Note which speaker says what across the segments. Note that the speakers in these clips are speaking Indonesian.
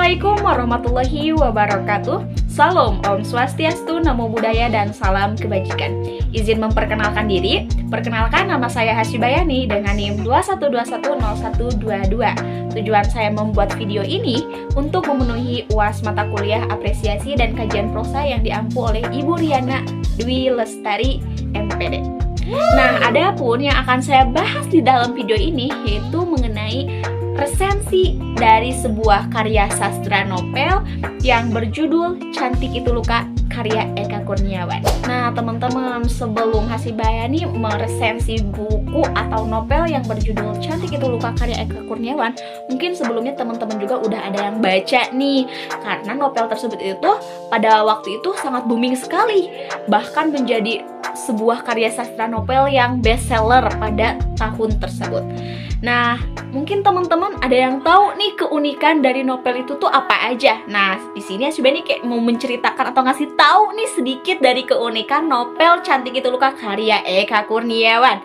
Speaker 1: Assalamualaikum warahmatullahi wabarakatuh. Salam, Om Swastiastu, Namo Buddhaya, dan salam kebajikan. Izin memperkenalkan diri. Perkenalkan, nama saya Hasyibayani dengan NIM 21210122. Tujuan saya membuat video ini untuk memenuhi UAS mata kuliah apresiasi dan kajian prosa yang diampu oleh Ibu Riana Dwi Lestari, MPD. Nah, adapun yang akan saya bahas di dalam video ini yaitu mengenai resensi dari sebuah karya sastra novel yang berjudul Cantik Itu Luka karya Eka Kurniawan. Nah, teman-teman, sebelum Hasyibayani meresensi buku atau novel yang berjudul Cantik Itu Luka karya Eka Kurniawan, mungkin sebelumnya teman-teman juga udah ada yang baca nih, karena novel tersebut itu pada waktu itu sangat booming sekali, bahkan menjadi sebuah karya sastra novel yang bestseller pada tahun tersebut. Nah, mungkin teman-teman ada yang tahu nih keunikan dari novel itu tuh apa aja. Nah, di sini Hasyibayani kayak mau menceritakan atau ngasih tahu nih sedikit dari keunikan novel Cantik Itu Luka karya Eka Kurniawan.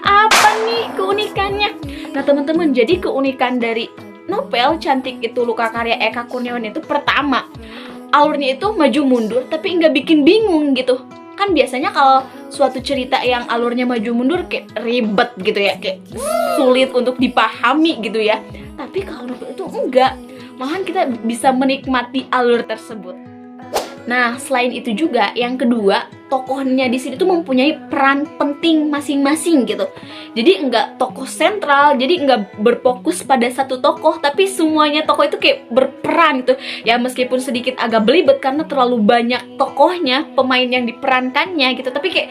Speaker 1: Apa nih keunikannya? Nah, teman-teman, jadi keunikan dari novel Cantik Itu Luka karya Eka Kurniawan itu pertama, alurnya itu maju mundur tapi nggak bikin bingung gitu. Kan biasanya kalau suatu cerita yang alurnya maju mundur kayak ribet gitu ya, kayak sulit untuk dipahami gitu ya. Tapi kalau novel itu enggak, malahan kita bisa menikmati alur tersebut. Nah, selain itu juga yang kedua, tokohnya di sini tuh mempunyai peran penting masing-masing gitu. Jadi enggak tokoh sentral, jadi enggak berfokus pada satu tokoh, tapi semuanya tokoh itu kayak berperan gitu. Ya meskipun sedikit agak belibet karena terlalu banyak tokohnya, pemain yang diperankannya gitu, tapi kayak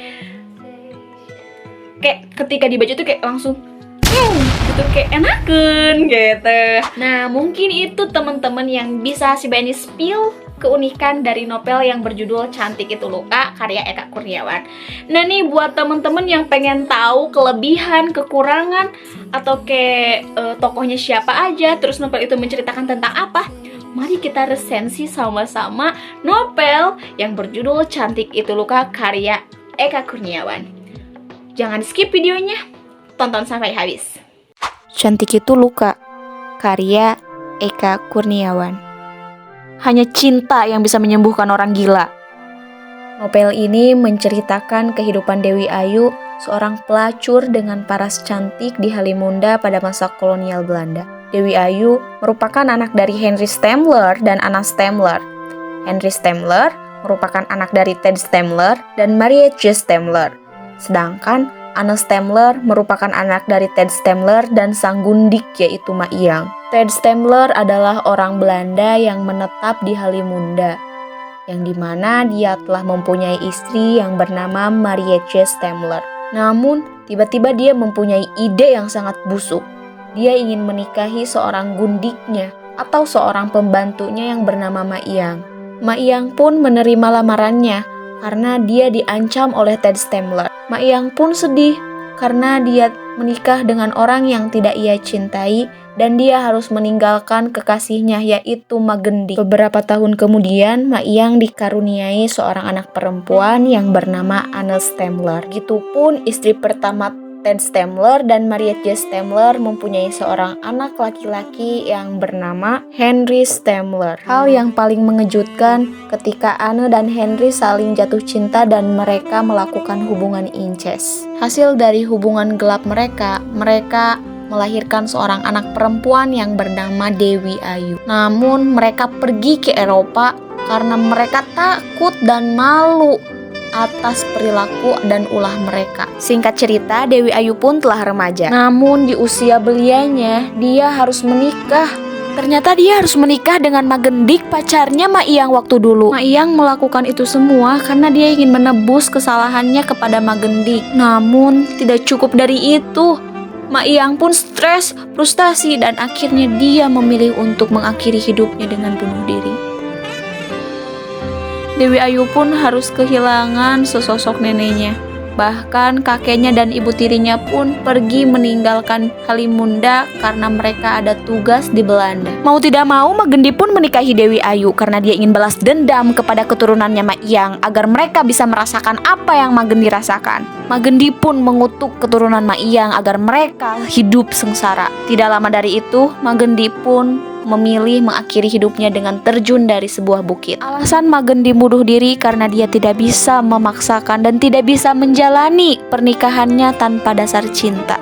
Speaker 1: ketika dibaca tuh kayak langsung gitu, kayak enaken gitu. Nah, mungkin itu teman-teman yang bisa Hasyibayani spill keunikan dari novel yang berjudul Cantik Itu Luka karya Eka Kurniawan. Nah nih, buat teman-teman yang pengen tahu kelebihan, kekurangan, atau kayak tokohnya siapa aja, terus novel itu menceritakan tentang apa, mari kita resensi sama-sama novel yang berjudul Cantik Itu Luka karya Eka Kurniawan. Jangan skip videonya, tonton sampai habis.
Speaker 2: Cantik Itu Luka karya Eka Kurniawan. Hanya cinta yang bisa menyembuhkan orang gila. Novel ini menceritakan kehidupan Dewi Ayu, seorang pelacur dengan paras cantik di Halimunda pada masa kolonial Belanda. Dewi Ayu merupakan anak dari Henry Stemler dan Anna Stemler. Henry Stemler merupakan anak dari Ted Stemler dan Marietje Stemler. Sedangkan Anna Stemler merupakan anak dari Ted Stemler dan sang gundik yaitu Ma Iyang. Ted Stemler adalah orang Belanda yang menetap di Halimunda, yang dimana dia telah mempunyai istri yang bernama Marietje Stemler. Namun, tiba-tiba dia mempunyai ide yang sangat busuk. Dia ingin menikahi seorang gundiknya atau seorang pembantunya yang bernama Ma Iyang. Ma Iyang pun menerima lamarannya karena dia diancam oleh Ted Stemler. Ma Iyang pun sedih karena dia menikah dengan orang yang tidak ia cintai dan dia harus meninggalkan kekasihnya yaitu Ma Gendik. Beberapa tahun kemudian, Ma Iyang dikaruniai seorang anak perempuan yang bernama Anna Stemler. Begitupun istri pertama Ted Stemler dan Marietje Stemler mempunyai seorang anak laki-laki yang bernama Henry Stemler. Hal yang paling mengejutkan ketika Anne dan Henry saling jatuh cinta dan mereka melakukan hubungan incest. Hasil dari hubungan gelap mereka melahirkan seorang anak perempuan yang bernama Dewi Ayu. Namun mereka pergi ke Eropa karena mereka takut dan malu atas perilaku dan ulah mereka. Singkat cerita, Dewi Ayu pun telah remaja. Namun di usia belianya, dia harus menikah. Ternyata dia harus menikah dengan Ma Gendik, pacarnya Ma Iyang waktu dulu. Ma Iyang melakukan itu semua karena dia ingin menebus kesalahannya kepada Ma Gendik. Namun tidak cukup dari itu. Ma Iyang pun stres, frustasi, dan akhirnya dia memilih untuk mengakhiri hidupnya dengan bunuh diri. Dewi Ayu pun harus kehilangan sesosok neneknya. Bahkan kakeknya dan ibu tirinya pun pergi meninggalkan Halimunda karena mereka ada tugas di Belanda. Mau tidak mau, Ma Gendik pun menikahi Dewi Ayu karena dia ingin balas dendam kepada keturunannya Ma Iyang agar mereka bisa merasakan apa yang Ma Gendik rasakan. Ma Gendik pun mengutuk keturunan Ma Iyang agar mereka hidup sengsara. Tidak lama dari itu, Ma Gendik pun memilih mengakhiri hidupnya dengan terjun dari sebuah bukit. Alasan Magendi bunuh diri karena dia tidak bisa memaksakan dan tidak bisa menjalani pernikahannya tanpa dasar cinta.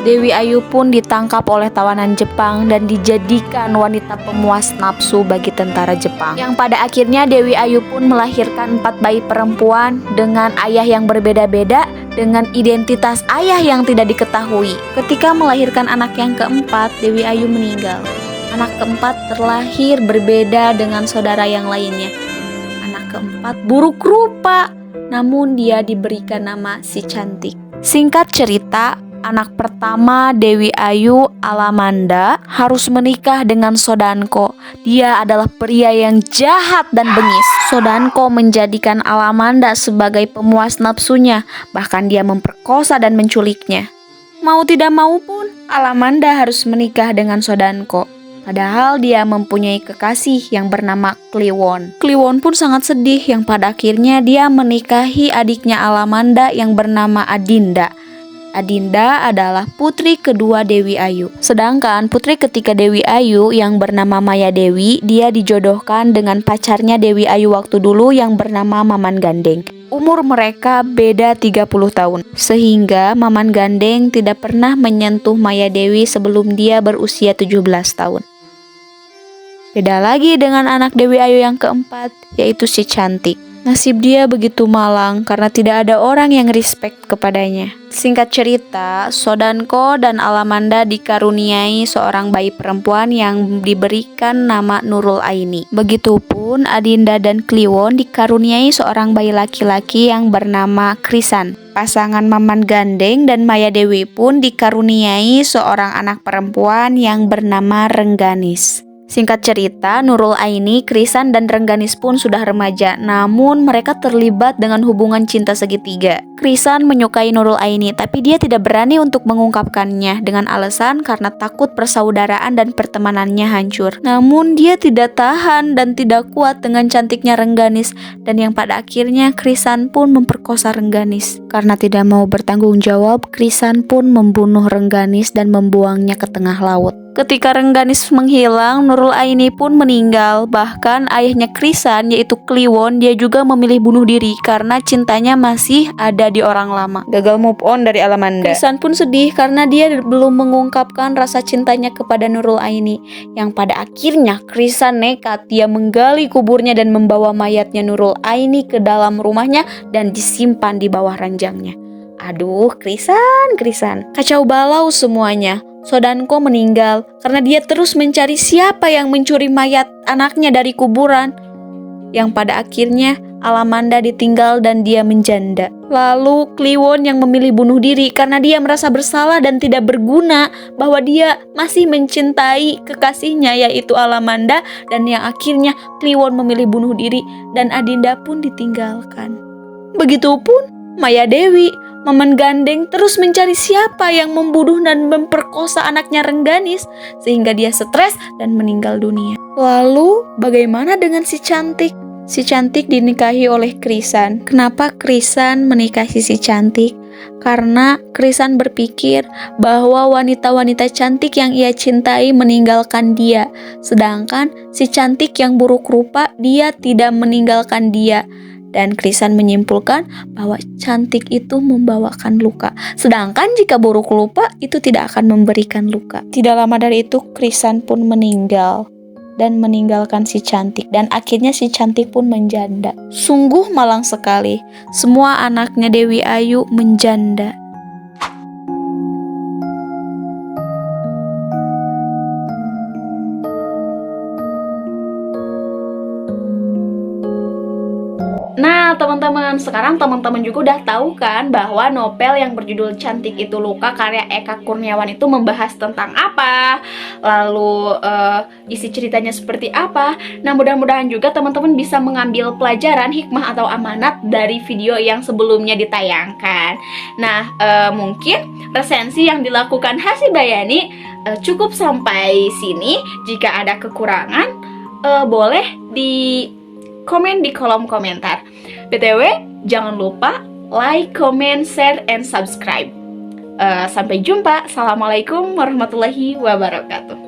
Speaker 2: Dewi Ayu pun ditangkap oleh tawanan Jepang dan dijadikan wanita pemuas nafsu bagi tentara Jepang. Yang pada akhirnya Dewi Ayu pun melahirkan 4 bayi perempuan dengan ayah yang berbeda-beda, dengan identitas ayah yang tidak diketahui. Ketika melahirkan anak yang keempat, Dewi Ayu meninggal. Anak keempat terlahir berbeda dengan saudara yang lainnya. Anak keempat buruk rupa, namun dia diberikan nama Si Cantik. Singkat cerita, anak pertama Dewi Ayu, Alamanda, harus menikah dengan Sodanko. Dia adalah pria yang jahat dan bengis. Sodanko menjadikan Alamanda sebagai pemuas nafsunya, bahkan dia memperkosa dan menculiknya. Mau tidak mau pun, Alamanda harus menikah dengan Sodanko. Padahal dia mempunyai kekasih yang bernama Kliwon. Kliwon pun sangat sedih yang pada akhirnya dia menikahi adiknya Alamanda yang bernama Adinda. Adinda adalah putri kedua Dewi Ayu. Sedangkan putri ketiga Dewi Ayu yang bernama Maya Dewi, dia dijodohkan dengan pacarnya Dewi Ayu waktu dulu yang bernama Maman Gandeng. Umur mereka beda 30 tahun. Sehingga Maman Gandeng tidak pernah menyentuh Maya Dewi sebelum dia berusia 17 tahun. Beda lagi dengan anak Dewi Ayu yang keempat, yaitu Si Cantik. Nasib dia begitu malang karena tidak ada orang yang respect kepadanya. Singkat cerita, Sodanko dan Alamanda dikaruniai seorang bayi perempuan yang diberikan nama Nurul Aini. Begitupun Adinda dan Kliwon dikaruniai seorang bayi laki-laki yang bernama Krisan. Pasangan Maman Gandeng dan Maya Dewi pun dikaruniai seorang anak perempuan yang bernama Rengganis. Singkat cerita, Nurul Aini, Krisan, dan Rengganis pun sudah remaja, namun mereka terlibat dengan hubungan cinta segitiga. Krisan menyukai Nurul Aini, tapi dia tidak berani untuk mengungkapkannya dengan alasan karena takut persaudaraan dan pertemanannya hancur. Namun dia tidak tahan dan tidak kuat dengan cantiknya Rengganis, dan yang pada akhirnya Krisan pun memperkosa Rengganis. Karena tidak mau bertanggung jawab, Krisan pun membunuh Rengganis dan membuangnya ke tengah laut. Ketika Rengganis menghilang, Nurul Aini pun meninggal. Bahkan ayahnya Krisan, yaitu Kliwon, dia juga memilih bunuh diri karena cintanya masih ada di orang lama. Gagal move on dari Alamanda. Krisan pun sedih karena dia belum mengungkapkan rasa cintanya kepada Nurul Aini. Yang pada akhirnya Krisan nekat, dia menggali kuburnya dan membawa mayatnya Nurul Aini ke dalam rumahnya dan disimpan di bawah ranjangnya. Aduh, Krisan. Kacau balau semuanya. Sodanko meninggal karena dia terus mencari siapa yang mencuri mayat anaknya dari kuburan. Yang pada akhirnya Alamanda ditinggal dan dia menjanda. Lalu Kliwon yang memilih bunuh diri karena dia merasa bersalah dan tidak berguna, bahwa dia masih mencintai kekasihnya yaitu Alamanda, dan yang akhirnya Kliwon memilih bunuh diri dan Adinda pun ditinggalkan. Begitupun Maya Dewi. Maman Gandeng terus mencari siapa yang membunuh dan memperkosa anaknya Rengganis sehingga dia stres dan meninggal dunia. Lalu bagaimana dengan Si Cantik? Si Cantik dinikahi oleh Krisan. Kenapa Krisan menikahi Si Cantik? Karena Krisan berpikir bahwa wanita-wanita cantik yang ia cintai meninggalkan dia, sedangkan Si Cantik yang buruk rupa dia tidak meninggalkan dia. Dan Krisan menyimpulkan bahwa cantik itu membawakan luka, sedangkan jika buruk rupa itu tidak akan memberikan luka. Tidak lama dari itu Krisan pun meninggal dan meninggalkan Si Cantik, dan akhirnya Si Cantik pun menjanda. Sungguh malang sekali, semua anaknya Dewi Ayu menjanda.
Speaker 1: Nah teman-teman, sekarang teman-teman juga udah tahu kan bahwa novel yang berjudul Cantik Itu Luka karya Eka Kurniawan itu membahas tentang apa, lalu isi ceritanya seperti apa. Nah mudah-mudahan juga teman-teman bisa mengambil pelajaran, hikmah atau amanat dari video yang sebelumnya ditayangkan. Nah mungkin resensi yang dilakukan Hasibayani cukup sampai sini. Jika ada kekurangan boleh di komen di kolom komentar. BTW, jangan lupa like, comment, share, and subscribe. Sampai jumpa. Assalamualaikum warahmatullahi wabarakatuh.